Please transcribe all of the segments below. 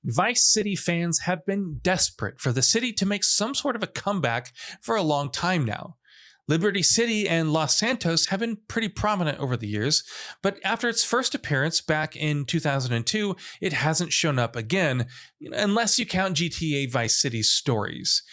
Vice City fans have been desperate for the city to make some sort of a comeback for a long time now. Liberty City and Los Santos have been pretty prominent over the years, but after its first appearance back in 2002, it hasn't shown up again, unless you count GTA Vice City's stories.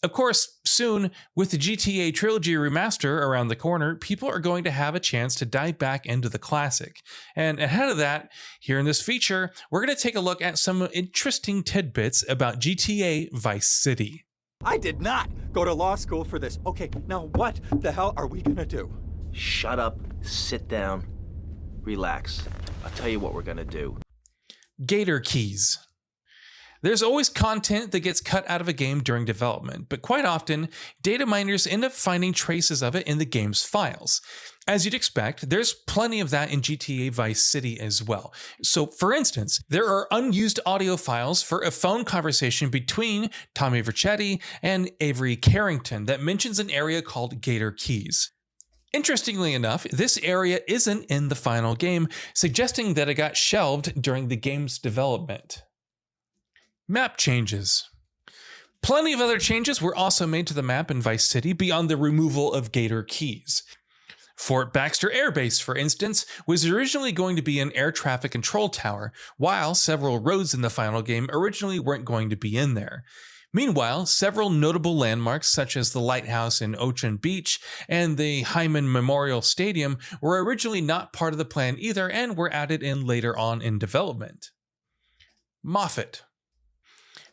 Of course, soon, with the GTA Trilogy Remaster around the corner, people are going to have a chance to dive back into the classic. And ahead of that, here in this feature, we're going to take a look at some interesting tidbits about GTA Vice City. I did not go to law school for this. Okay, now what the hell are we gonna do? Shut up, sit down, relax. I'll tell you what we're gonna do. GATOR keys. There's always content that gets cut out of a game during development, but quite often, data miners end up finding traces of it in the game's files. As you'd expect, there's plenty of that in GTA Vice City as well. So for instance, there are unused audio files for a phone conversation between Tommy Vercetti and Avery Carrington that mentions an area called GATOR Keys. Interestingly enough, this area isn't in the final game, suggesting that it got shelved during the game's development. Map changes. Plenty of other changes were also made to the map in Vice City beyond the removal of GATOR Keys. Fort Baxter Air Base, for instance, was originally going to be an air traffic control tower, while several roads in the final game originally weren't going to be in there. Meanwhile, several notable landmarks such as the lighthouse in Ocean Beach and the Hyman Memorial Stadium were originally not part of the plan either and were added in later on in development. MOFFAT.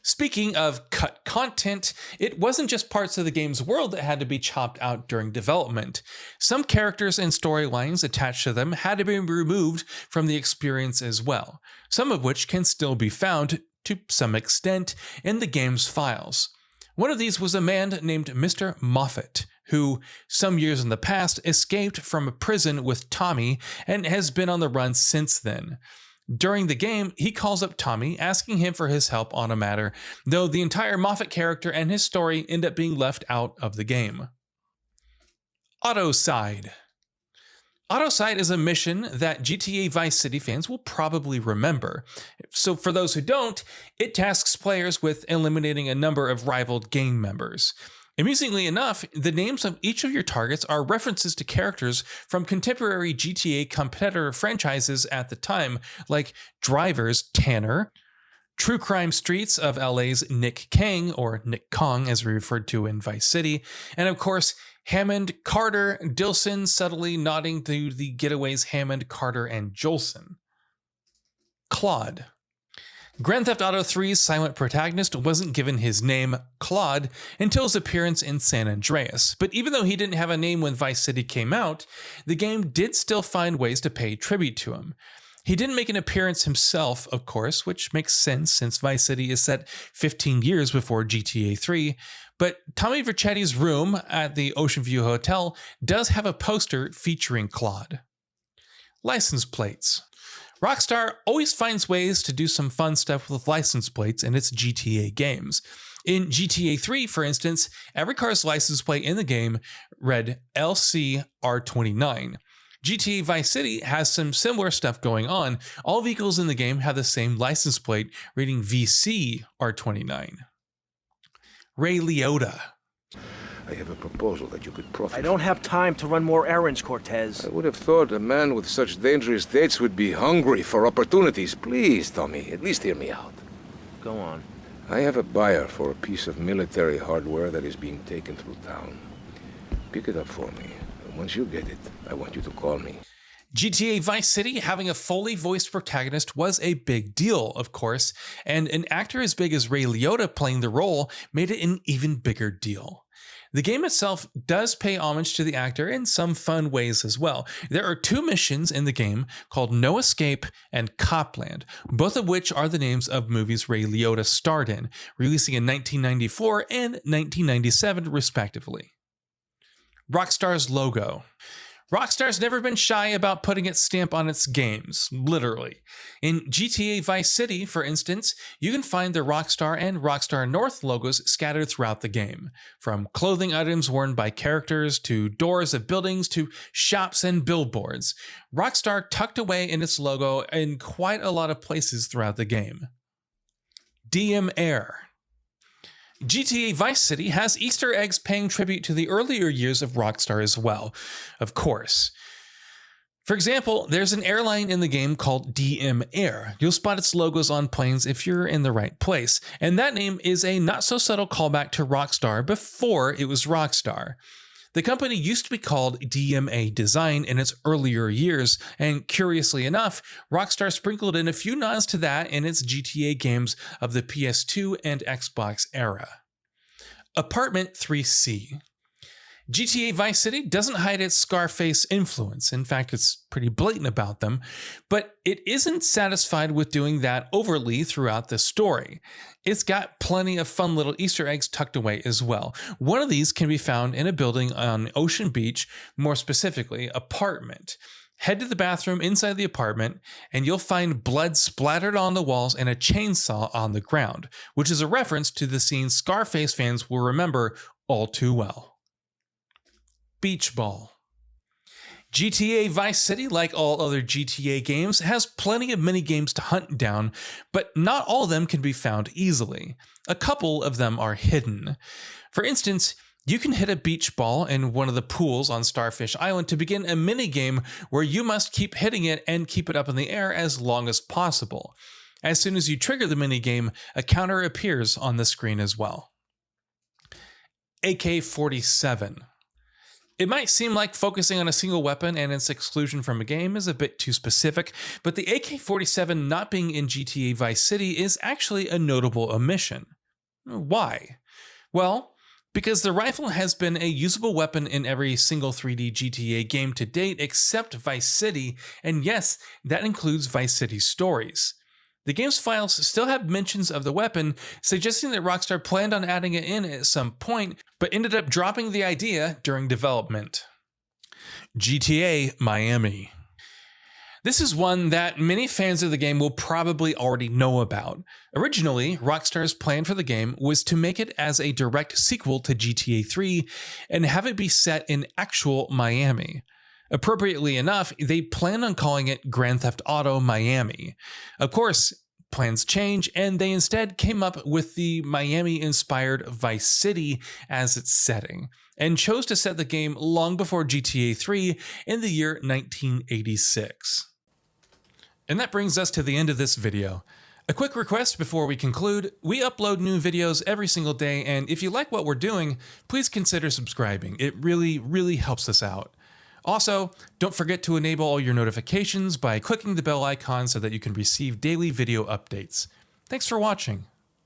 Speaking of cut content, it wasn't just parts of the game's world that had to be chopped out during development. Some characters and storylines attached to them had to be removed from the experience as well, some of which can still be found, to some extent, in the game's files. One of these was a man named Mr. Moffat, who, some years in the past, escaped from a prison with Tommy and has been on the run since then. During the game, he calls up Tommy, asking him for his help on a matter, though the entire Moffat character and his story end up being left out of the game. AUTOCIDE. AUTOCIDE is a mission that GTA Vice City fans will probably remember. So for those who don't, it tasks players with eliminating a number of rivaled gang members. Amusingly enough, the names of each of your targets are references to characters from contemporary GTA competitor franchises at the time, like Driver's Tanner, True Crime Streets of LA's Nick Kang, or Nick Kong as we referred to in Vice City, and of course, Hammond, Carter, Dilson, subtly nodding to the Getaways Hammond, Carter, and Jolson. CLAUDE. Grand Theft Auto 3's silent protagonist wasn't given his name, CLAUDE, until his appearance in San Andreas, but even though he didn't have a name when Vice City came out, the game did still find ways to pay tribute to him. He didn't make an appearance himself, of course, which makes sense since Vice City is set 15 years before GTA 3, but Tommy Vercetti's room at the Ocean View Hotel does have a poster featuring CLAUDE. License plates. Rockstar always finds ways to do some fun stuff with license plates in its GTA games. In GTA 3, for instance, every car's license plate in the game read LCR29. GTA Vice City has some similar stuff going on. All vehicles in the game have the same license plate reading VCR29. Ray Liotta. I have a proposal that you could profit. I don't have time to run more errands, Cortez. I would have thought a man with such dangerous dates would be hungry for opportunities. Please, Tommy, at least hear me out. Go on. I have a buyer for a piece of military hardware that is being taken through town. Pick it up for me. And once you get it, I want you to call me. GTA Vice City having a fully voiced protagonist was a big deal, of course, and an actor as big as Ray Liotta playing the role made it an even bigger deal. The game itself does pay homage to the actor in some fun ways as well. There are two missions in the game called No Escape and Copland, both of which are the names of movies Ray Liotta starred in, releasing in 1994 and 1997 respectively. Rockstar's logo. Rockstar's never been shy about putting its stamp on its games, literally. In GTA Vice City, for instance, you can find the Rockstar and Rockstar North logos scattered throughout the game, from clothing items worn by characters to doors of buildings to shops and billboards. Rockstar tucked away in its logo in quite a lot of places throughout the game. DM Air. GTA Vice City has Easter eggs paying tribute to the earlier years of Rockstar as well, of course. For example, there's an airline in the game called DM Air. You'll spot its logos on planes if you're in the right place, and that name is a not-so-subtle callback to Rockstar before it was Rockstar. The company used to be called DMA Design in its earlier years, and curiously enough, Rockstar sprinkled in a few nods to that in its GTA games of the PS2 and Xbox era. Apartment 3C. GTA Vice City doesn't hide its Scarface influence. In fact, it's pretty blatant about them, but it isn't satisfied with doing that overtly throughout the story. It's got plenty of fun little Easter eggs tucked away as well. One of these can be found in a building on Ocean Beach, more specifically, apartment. Head to the bathroom inside the apartment, and you'll find blood splattered on the walls and a chainsaw on the ground, which is a reference to the scene Scarface fans will remember all too well. Beach Ball. GTA Vice City, like all other GTA games, has plenty of mini-games to hunt down, but not all of them can be found easily. A couple of them are hidden. For instance, you can hit a beach ball in one of the pools on Starfish Island to begin a minigame where you must keep hitting it and keep it up in the air as long as possible. As soon as you trigger the minigame, a counter appears on the screen as well. AK-47. It might seem like focusing on a single weapon and its exclusion from a game is a bit too specific, but the AK-47 not being in GTA Vice City is actually a notable omission. Why? Well, because the rifle has been a usable weapon in every single 3D GTA game to date except Vice City, and yes, that includes Vice City Stories. The game's files still have mentions of the weapon, suggesting that Rockstar planned on adding it in at some point, but ended up dropping the idea during development. GTA Miami. This is one that many fans of the game will probably already know about. Originally, Rockstar's plan for the game was to make it as a direct sequel to GTA 3 and have it be set in actual Miami. Appropriately enough, they plan on calling it Grand Theft Auto Miami. Of course, plans change, and they instead came up with the Miami-inspired Vice City as its setting, and chose to set the game long before GTA 3 in the year 1986. And that brings us to the end of this video. A quick request before we conclude: we upload new videos every single day, and if you like what we're doing, please consider subscribing. It really helps us out. Also, don't forget to enable all your notifications by clicking the bell icon so that you can receive daily video updates. Thanks for watching.